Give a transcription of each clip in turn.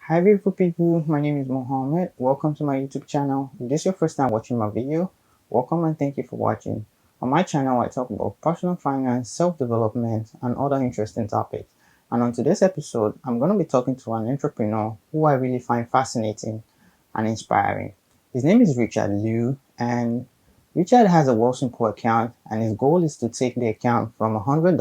Hi beautiful people, my name is Mohammed. Welcome to my YouTube channel. If this is your first time watching my video, welcome and thank you for watching. On my channel, I talk about personal finance, self-development, and other interesting topics. And on today's episode, I'm going to be talking to an entrepreneur who I really find fascinating and inspiring. His name is Richard Liu, and Richard has a Wealthsimple account, and his goal is to take the account from $100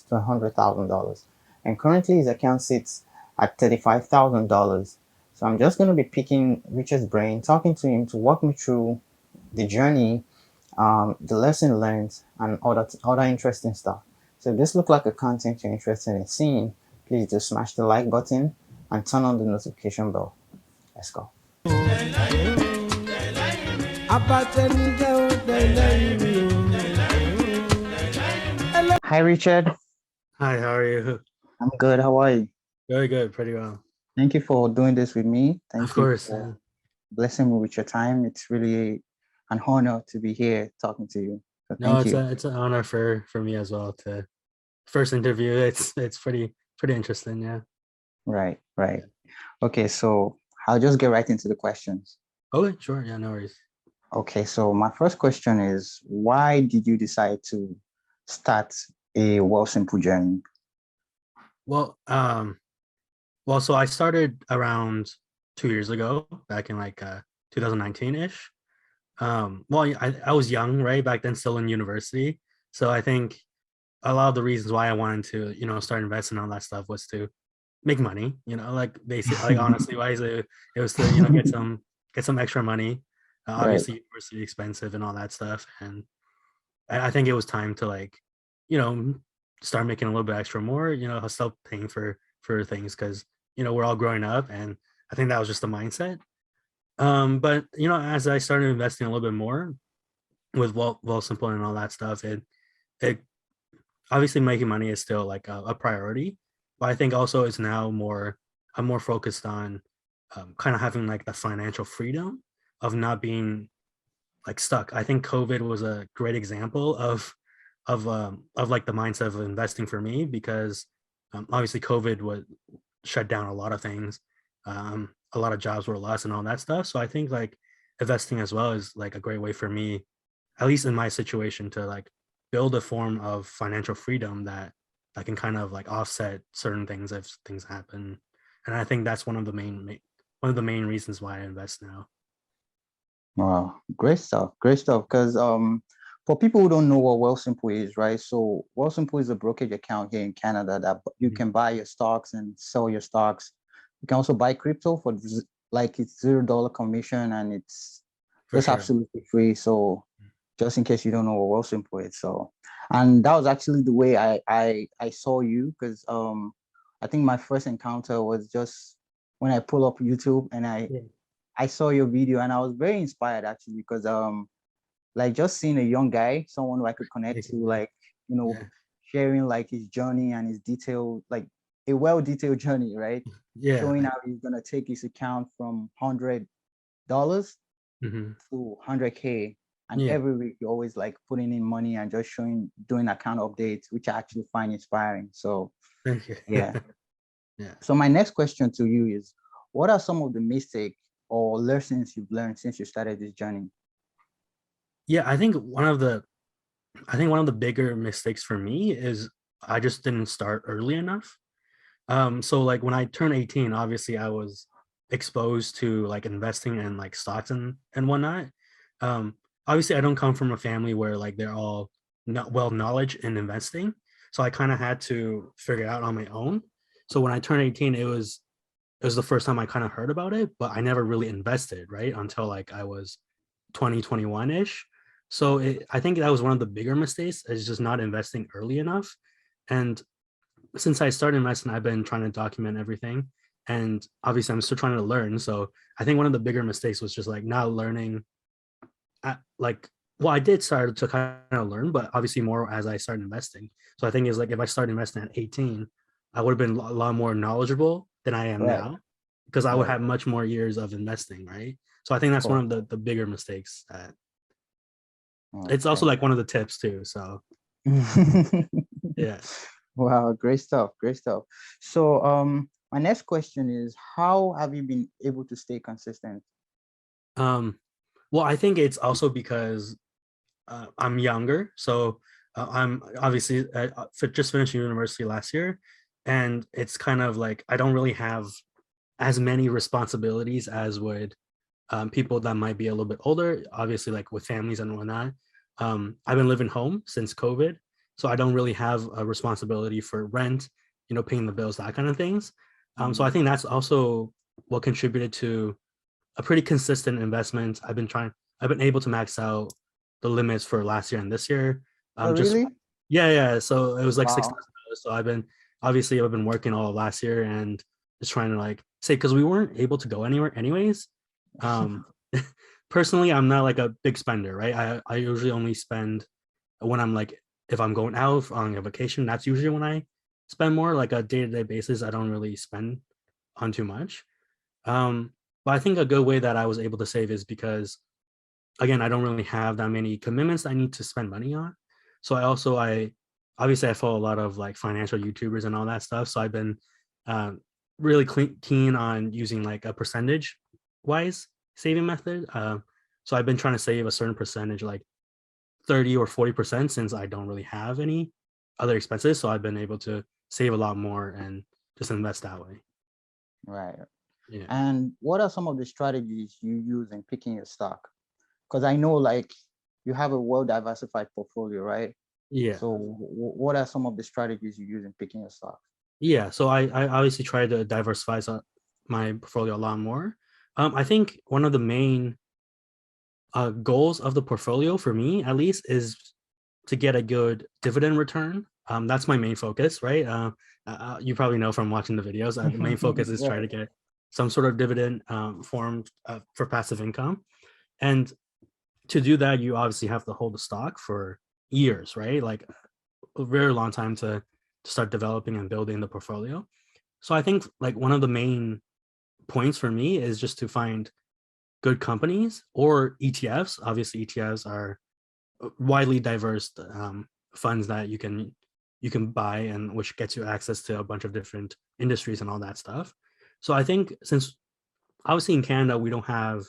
to $100,000. And currently, his account sits at $35,000. So I'm just going to be picking Richard's brain, talking to him to walk me through the journey, the lesson learned, and other interesting stuff. So if this looks like a content you're interested in seeing, please just smash the like button and turn on the notification bell. Let's go. Hi, Richard. Hi, how are you? I'm good. How are you? Very good, pretty well. Thank you for doing this with me. Thank Of you course. for blessing me with your time. It's really an honor to be here talking to you. So No, thank it's you. it's an honor for me as well to first interview. It's pretty interesting, yeah. Right, right. Okay, so I'll just get right into the questions. Okay, sure, yeah, no worries. Okay, so my first question is, why did you decide to start a Wealthsimple journey? Well, so I started around 2 years ago, back in like 2019-ish. I was young, right? Back then, still in university. So I think a lot of the reasons why I wanted to, start investing on that stuff was to make money, like basically, like honestly, why is it was to, get some extra money. Right, Obviously, university expensive and all that stuff, and I think it was time to like, you know, start making a little bit extra more, stop paying for things because we're all growing up, and I think that was just the mindset. But as I started investing a little bit more with Wealthsimple and all that stuff, it obviously making money is still like a priority, but I think also it's now I'm more focused on kind of having like the financial freedom of not being like stuck. I think COVID was a great example of like the mindset of investing for me because obviously COVID was shut down a lot of things, a lot of jobs were lost and all that stuff. So I think like investing as well is like a great way for me, at least in my situation, to like build a form of financial freedom that I can kind of like offset certain things if things happen. And I think that's one of the main reasons why I invest now. wow, great stuff, great stuff. Because for people who don't know what Wealthsimple is, right? So Wealthsimple is a brokerage account here in Canada that you Mhm. can buy your stocks and sell your stocks. You can also buy crypto for like it's $0 commission and it's For just sure. absolutely free. So just in case you don't know what Wealthsimple is, so and that was actually the way I saw you because I think my first encounter was just when I pull up YouTube and Yeah. I saw your video and I was very inspired actually because like just seeing a young guy, someone who I could connect Thank to, you. like, Yeah. sharing like his journey and his detailed, like a well-detailed journey, right? Yeah. Showing how he's gonna take his account from $100 Hmm. to 100K. And Yeah. every week you're always like putting in money and just doing account updates, which I actually find inspiring. So Thank you. yeah. Yeah. So my next question to you is, what are some of the mistakes or lessons you've learned since you started this journey? Yeah. I think one of the bigger mistakes for me is I just didn't start early enough. So like when I turned 18, obviously I was exposed to like investing in like stocks and whatnot. Um, Obviously I don't come from a family where like they're all not well knowledge in investing. So I kind of had to figure it out on my own. So when I turned 18, it was the first time I kind of heard about it, but I never really invested, right? Until like I was 2021-ish. So I think that was one of the bigger mistakes is just not investing early enough. And since I started investing, I've been trying to document everything. And obviously I'm still trying to learn. So I think one of the bigger mistakes was just like not learning like well, I did start to kind of learn, but obviously more as I started investing. So I think is like if I started investing at 18, I would have been a lot more knowledgeable than I am Right, now because I would right, have much more years of investing, right? So I think of that's one course. of the bigger mistakes. It's also Okay. like one of the tips too. So yeah. Wow, great stuff, great stuff. So, my next question is, how have you been able to stay consistent? Um, well, I think it's also because I'm younger, so I'm obviously just finished university last year, and it's kind of like I don't really have as many responsibilities as would people that might be a little bit older, obviously like with families and whatnot. I've been living home since COVID, so I don't really have a responsibility for rent, paying the bills, that kind of things. So I Mm. think that's also what contributed to a pretty consistent investment. I've been able to max out the limits for last year and this year. Oh, Just really? yeah. So it was like Wow. $6,000. So I've been working all of last year and just trying to like say because we weren't able to go anywhere anyways. Um, Personally, I'm not like a big spender, right? I usually only spend when I'm like if I'm going out on a vacation. That's usually when I spend more. Like a day-to-day basis, I don't really spend on too much. Um, but I think a good way that I was able to save is because again, I don't really have that many commitments I need to spend money on. So I obviously I follow a lot of like financial YouTubers and all that stuff. So I've been uh, really keen on using like a percentage wise saving method. So I've been trying to save a certain percentage, like 30 or 40%, since I don't really have any other expenses. So I've been able to save a lot more and just invest that way. Right. Yeah. And what are some of the strategies you use in picking your stock? Because I know like you have a well diversified portfolio, right? Yeah. So what are some of the strategies you use in picking your stock? Yeah, so I obviously try to diversify my portfolio a lot more. I think one of the main goals of the portfolio for me, at least, is to get a good dividend return. That's my main focus, right? You probably know from watching the videos. The main focus is try Right. to get some sort of dividend formed for passive income, and to do that, you obviously have to hold the stock for years, right? Like a very long time to start developing and building the portfolio. So I think like one of the main points for me is just to find good companies or ETFs. Obviously, ETFs are widely diverse funds that you can buy and which gets you access to a bunch of different industries and all that stuff. So I think since obviously in Canada we don't have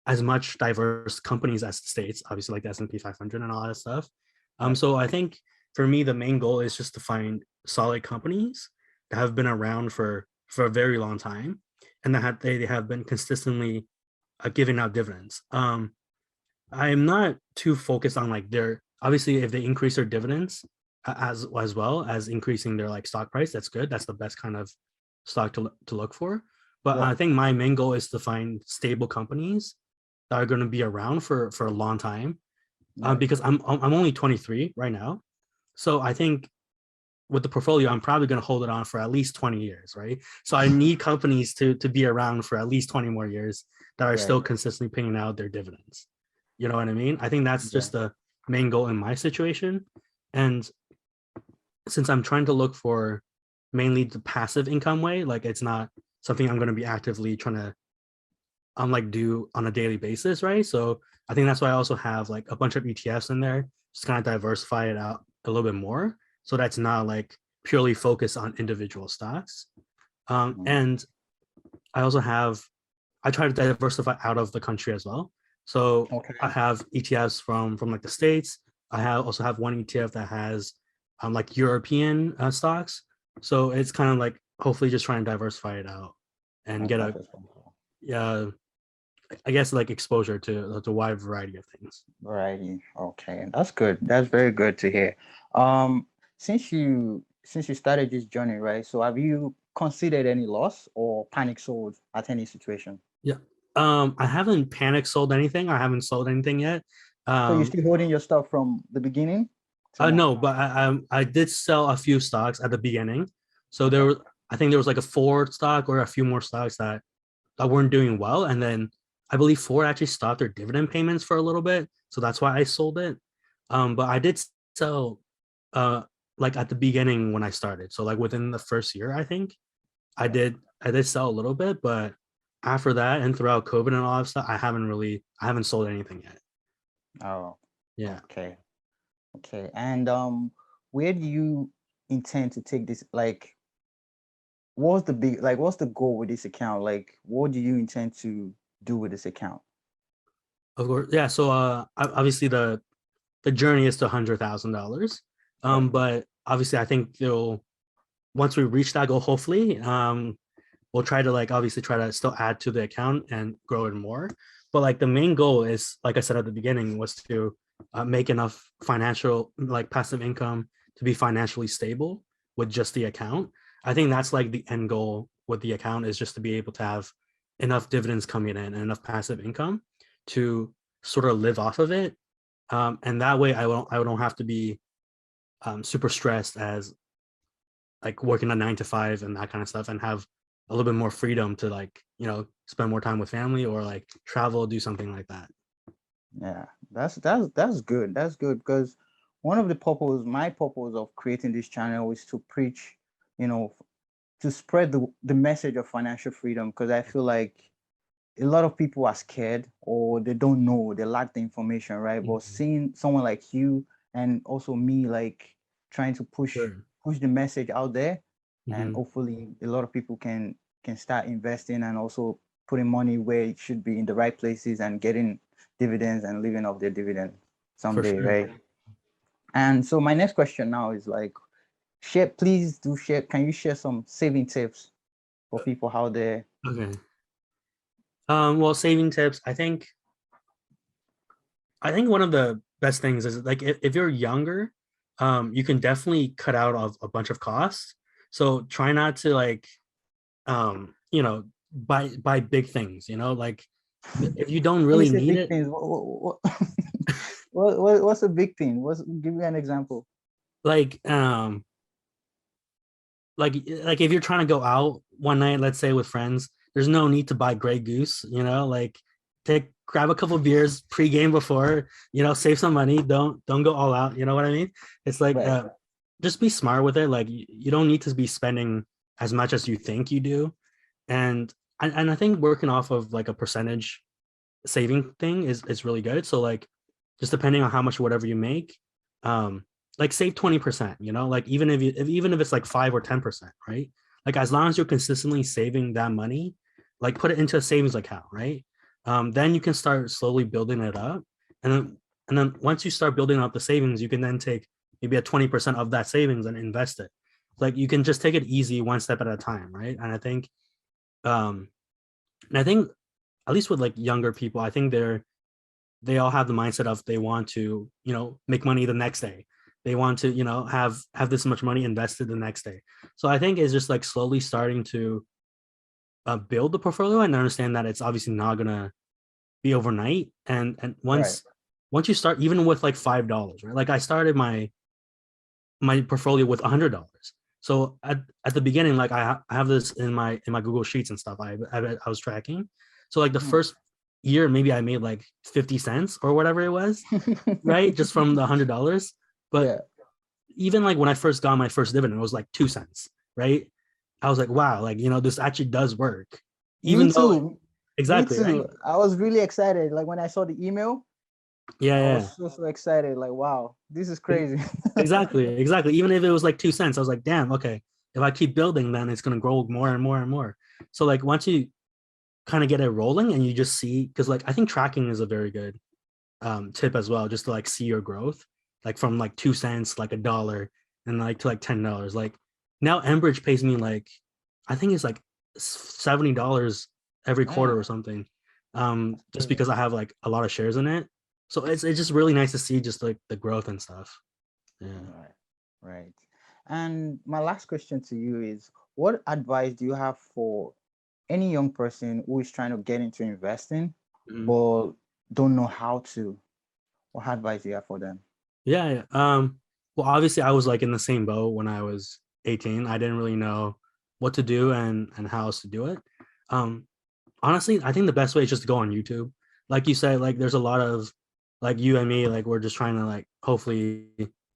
as much diverse companies as the states, obviously like the S&P 500 and all that stuff. Right. So I think for me the main goal is just to find solid companies that have been around for a very long time and that they have been consistently giving out dividends. I'm not too focused on like their obviously if they increase their dividends as well as increasing their like stock price, that's good. That's the best kind of stock to look for. But Yeah. I think my main goal is to find stable companies that are going to be around for a long time. Right. Because I'm only 23 right now, so I think with the portfolio I'm probably going to hold it on for at least 20 years, right? So I need companies to be around for at least 20 more years that are Right. still consistently paying out their dividends. You know what I mean? I think that's Yeah. just the main goal in my situation. And since I'm trying to look for mainly the passive income way, like it's not something I'm going to be actively trying to like do on a daily basis, right? So I think that's why I also have like a bunch of ETFs in there, just kind of diversify it out a little bit more, so that's not like purely focused on individual stocks. Mm. And I also have I try to diversify out of the country as well. So I Okay. have ETFs from like the states. I have also have one ETF that has like European stocks. So it's kind of like hopefully just trying to diversify it out and get Okay. a uh, I guess like exposure to the wide variety of things. Variety. Okay. That's good. That's very good to hear. Um, since you started this journey, right? So have you considered any loss or panic sold at any situation? Yeah. I haven't panic sold anything. I haven't sold anything yet. So you're Um, still holding your stuff from the beginning till now? no, but I did sell a few stocks at the beginning. So Okay. I think there was like a Ford stock or a few more stocks that weren't doing well, and then I believe Ford actually stopped their dividend payments for a little bit, so that's why I sold it. But I did sell uh like at the beginning when I started, so like within the first year, I think Yeah. I did sell a little bit, but after that and throughout COVID and all that stuff, I haven't sold anything yet. Oh, Yeah. okay. Okay. And where do you intend to take this? Like, what's the goal with this account? Like, what do you intend to do with this account? Of course, yeah. So obviously the journey is to $100,000. Right. But obviously I think they'll once we reach that goal, hopefully, we'll try to like obviously try to still add to the account and grow it more. But like the main goal is, like I said at the beginning, was to make enough financial like passive income to be financially stable with just the account. I think that's like the end goal with the account, is just to be able to have enough dividends coming in and enough passive income to sort of live off of it. And that way I don't have to be super stressed as like working a 9 to 5 and that kind of stuff, and have a little bit more freedom to like, spend more time with family or like travel, do something like that. Yeah, that's good. That's good because one of the my purpose of creating this channel is to preach, you know, to spread the message of financial freedom, because I feel like a lot of people are scared or they don't know, they lack the information, right? But Mhm. seeing someone like you and also me like trying to Sure. push the message out there, and Hmm. hopefully a lot of people can start investing and also putting money where it should be, in the right places, and getting dividends and living off their dividend For someday, sure. right? And so my next question now is like, please do share, can you share some saving tips for people out there? Okay. Well, saving tips, I think one of the best things is like if you're younger, you can definitely cut out of a bunch of costs. So try not to like buy big things, like if you don't When you really say need big it. things, what's a big thing? Give me an example. Like like if you're trying to go out one night, let's say with friends, there's no need to buy Grey Goose, like grab a couple beers pre-game before, save some money, don't go all out, you know what I mean? It's like Right, just be smart with it. Like you don't need to be spending as much as you think you do. And I think working off of like a percentage saving thing is really good. So like just depending on how much whatever you make, um, like save 20%, like even if it's like 5 or 10%, right? Like as long as you're consistently saving that money, like put it into a savings account, right? Then you can start slowly building it up. And then once you start building up the savings, you can then take maybe a 20% of that savings and invest it. Like you can just take it easy one step at a time, right? Um, and I think at least with like younger people, I think they all have the mindset of they want to, make money the next day. They want to, have this much money invested the next day. So I think it's just like slowly starting to build the portfolio and understand that it's obviously not gonna be overnight. And right. once you start, even with like $5, right? Like I started my portfolio with $100. So at the beginning, like I have this in my Google Sheets and stuff. I was tracking. So like the Mhm. first year, maybe I made like 50 cents or whatever it was, right? Just from the $100. But Yeah, even like when I first got my first dividend, it was like 2 cents, right? I was like, wow, like this actually does work. me Even though too. Me exactly, right? too. I was really excited. Like when I saw the email, Yeah, I yeah. was so excited. Like, wow, this is crazy. Exactly. Even if it was like 2 cents, I was like, damn, okay. If I keep building, then it's gonna grow more and more and more. So like once you kind of get it rolling and you just see, because like I think tracking is a very good tip as well, just to like see your growth, like from like 2 cents, like $1, and like to like $10. Like now Enbridge pays me like I think it's like $70 every quarter Damn, or something. that's Just crazy. because I have like a lot of shares in it. So it's just really nice to see just like the growth and stuff. Yeah. Right, right. And my last question to you is, what advice do you have for any young person who is trying to get into investing Mhm. but don't know how to? What advice do you have for them? Yeah, yeah. Well, obviously, I was like in the same boat when I was 18. I didn't really know what to do and how else to do it. Um, Honestly, I think the best way is just to go on YouTube. Like you said, like there's a lot of like you and me, like we're just trying to like hopefully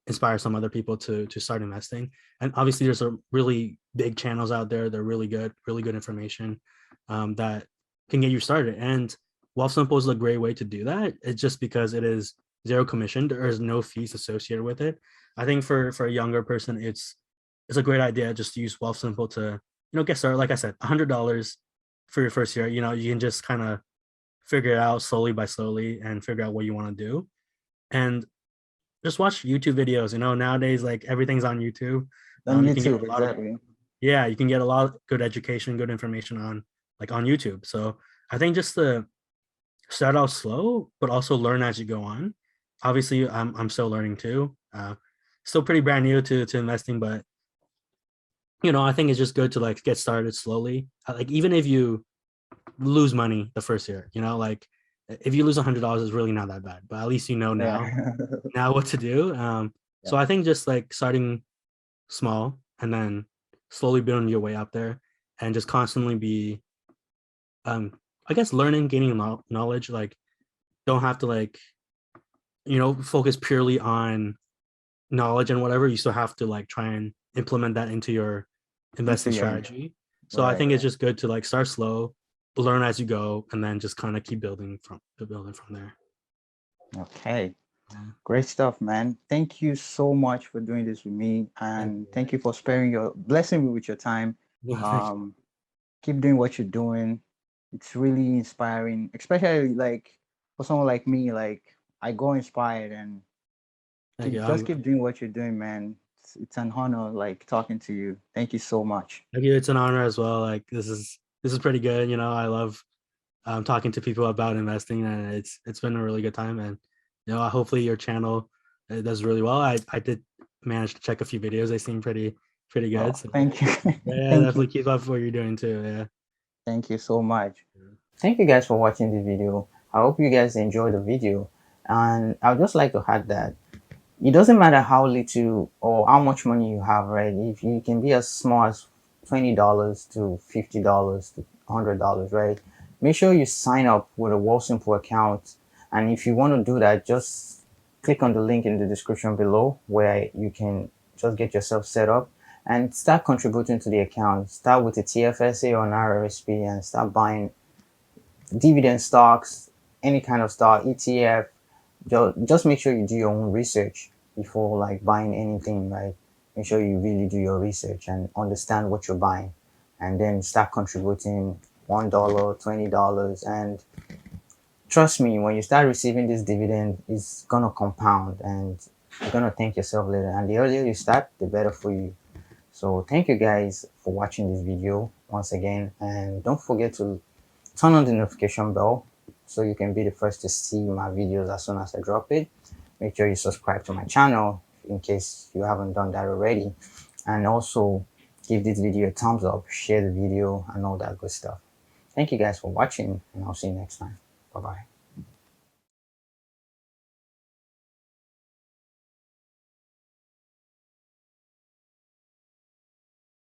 inspire some other people to start investing. And obviously, there's a really big channels out there. They're really good information that can get you started. And Wealthsimple is a great way to do that. It's just because it is zero commission. There is no fees associated with it. I think for a younger person, it's a great idea just to use Wealthsimple get started. Like I said, $100 for your first year. You can just kind of figure it out slowly by slowly and figure out what you want to do. And just watch YouTube videos. Nowadays, like, everything's on YouTube. On You can get YouTube, a lot of, exactly. yeah, you can get a lot of good education, good information on YouTube. So I think just to start out slow, but also learn as you go on. Obviously, I'm still learning too. Still pretty brand new to investing, but I think it's just good to like get started slowly. Like, even if you lose money the first year, like, if you lose $100, it's really not that bad. But at least Yeah. now what to do. Yeah. So I think just like starting small and then slowly building your way up there, and just constantly be, I guess, learning, gaining knowledge. Like, don't have to like focus purely on knowledge and whatever. You still have to like try and implement that into your Into investing your strategy. So I right, think it's right. just good to like start slow, learn as you go, and then just kind of keep building from there. Okay. Yeah. Great stuff, man. Thank you so much for doing this with me, Thank and you. thank you for sparing your blessing me with your time. Yeah, thank you. Um, keep doing what you're doing. It's really inspiring, especially like for someone like me. Like I go inspired and Thank you. keep doing what you're doing, man. It's an honor, like talking to you. Thank you so much. Thank you. It's an honor as well. Like, this is pretty good. I love talking to people about investing, and it's been a really good time. And hopefully your channel does really well. I did manage to check a few videos. They seem pretty good. Well, So thank you. yeah, Thank you. definitely keep up what you're doing too. Yeah. Thank you so much. Thank you guys for watching this video. I hope you guys enjoyed the video. And I would just like to add that it doesn't matter how little or how much money you have, right? If you can be as small as $20 to $50 to $100, right? Make sure you sign up with a Wealthsimple account. And if you want to do that, just click on the link in the description below where you can just get yourself set up and start contributing to the account. Start with a TFSA or an RRSP and start buying dividend stocks, any kind of stock, ETF. Just make sure you do your own research before like buying anything, right? Make sure you really do your research and understand what you're buying, and then start contributing $1, $20, and trust me, when you start receiving this dividend, it's gonna compound, and you're gonna thank yourself later. And the earlier you start, the better for you. So thank you guys for watching this video once again, and don't forget to turn on the notification bell so you can be the first to see my videos as soon as I drop it. Make sure you subscribe to my channel in case you haven't done that already, and also give this video a thumbs up, share the video, and all that good stuff. Thank you guys for watching, and I'll see you next time. Bye bye.